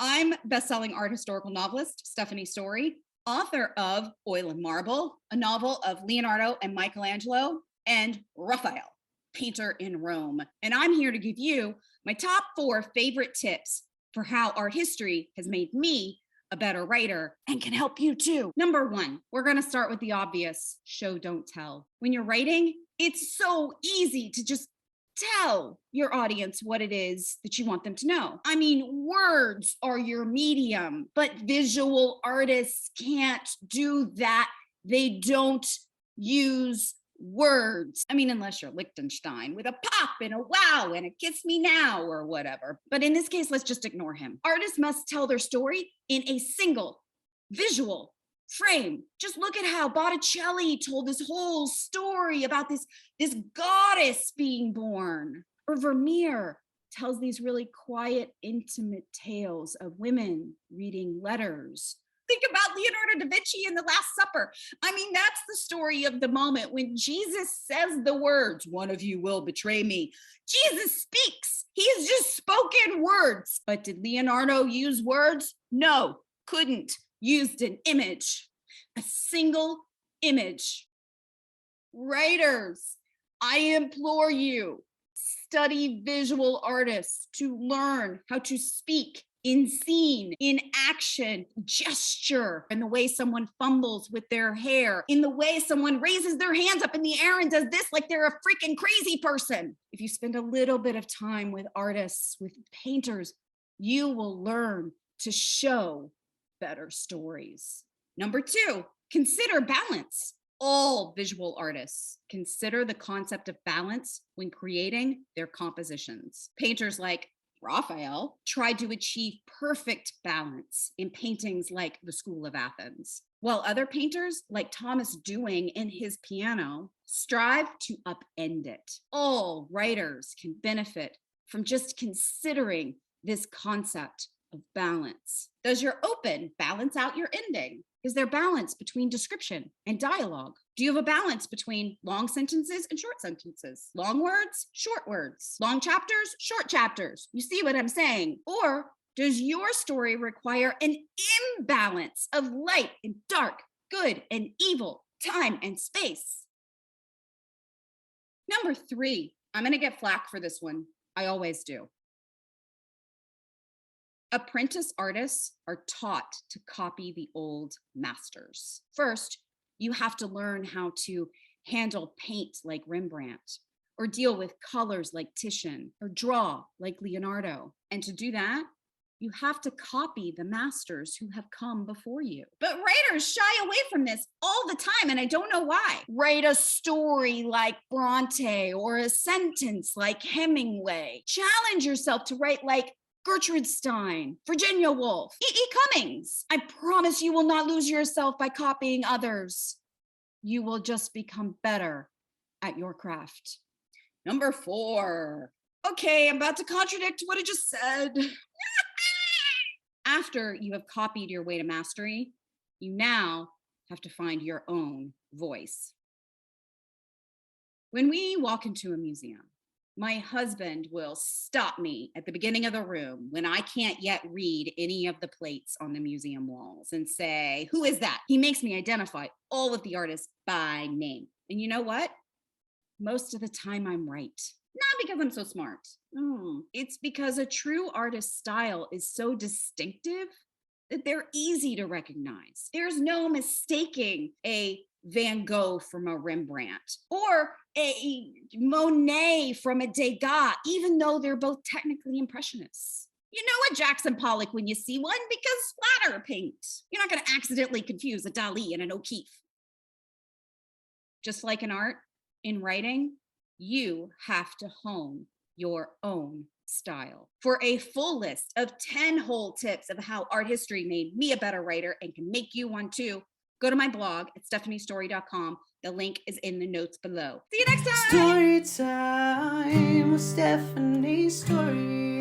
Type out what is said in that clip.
I'm best-selling art historical novelist Stephanie Storey, author of Oil and Marble, a novel of Leonardo and Michelangelo, and Raphael, painter in Rome. And I'm here to give you my top 4 favorite tips for how art history has made me a better writer and can help you too. Number 1, we're going to start with the obvious: show, don't tell. When you're writing, it's so easy to just tell your audience what it is that you want them to know. I mean, words are your medium, but visual artists can't do that. They don't use words. I mean, unless you're Liechtenstein with a pop and a wow and a kiss me now or whatever. But in this case, let's just ignore him. Artists must tell their story in a single visual frame. Just look at how Botticelli told this whole story about this goddess being born. Or Vermeer tells these really quiet, intimate tales of women reading letters. Think about Leonardo da Vinci in The Last Supper. I mean, that's the story of the moment when Jesus says the words, "One of you will betray me." Jesus speaks. He's just spoken words. But did Leonardo use words? No, couldn't. Used an image, a single image. Writers, I implore you, study visual artists to learn how to speak in scene, in action, gesture, in the way someone fumbles with their hair, in the way someone raises their hands up in the air and does this like they're a freaking crazy person. If you spend a little bit of time with artists, with painters, you will learn to show better stories. Number 2, consider balance. All visual artists consider the concept of balance when creating their compositions. Painters like Raphael tried to achieve perfect balance in paintings like the School of Athens, while other painters like Thomas Dewing in his piano strive to upend it. All writers can benefit from just considering this concept of balance. Does your open balance out your ending? Is there balance between description and dialogue? Do you have a balance between long sentences and short sentences? Long words, short words, long chapters, short chapters? You see what I'm saying? Or does your story require an imbalance of light and dark, good and evil, time and space? Number 3, I'm going to get flack for this one. I always do. Apprentice artists are taught to copy the old masters. First, you have to learn how to handle paint like Rembrandt, or deal with colors like Titian, or draw like Leonardo. And to do that, you have to copy the masters who have come before you. But writers shy away from this all the time, and I don't know why. Write a story like Bronte or a sentence like Hemingway. Challenge yourself to write like Gertrude Stein, Virginia Woolf, E.E. Cummings. I promise you will not lose yourself by copying others. You will just become better at your craft. Number 4. Okay, I'm about to contradict what I just said. After you have copied your way to mastery, you now have to find your own voice. When we walk into a museum, my husband will stop me at the beginning of the room when I can't yet read any of the plates on the museum walls and say, "Who is that?" He makes me identify all of the artists by name. And you know what? Most of the time I'm right. Not because I'm so smart. It's because a true artist's style is so distinctive that they're easy to recognize. There's no mistaking a Van Gogh from a Rembrandt or a Monet from a Degas, even though they're both technically impressionists. You know a Jackson Pollock when you see one because splatter paint. You're not going to accidentally confuse a Dali and an O'Keeffe. Just like in art, in writing, you have to hone your own style. For a full list of 10 whole tips of how art history made me a better writer and can make you one too, go to my blog at stephaniestorey.com. The link is in the notes below. See you next time. Story time with Stephanie Storey.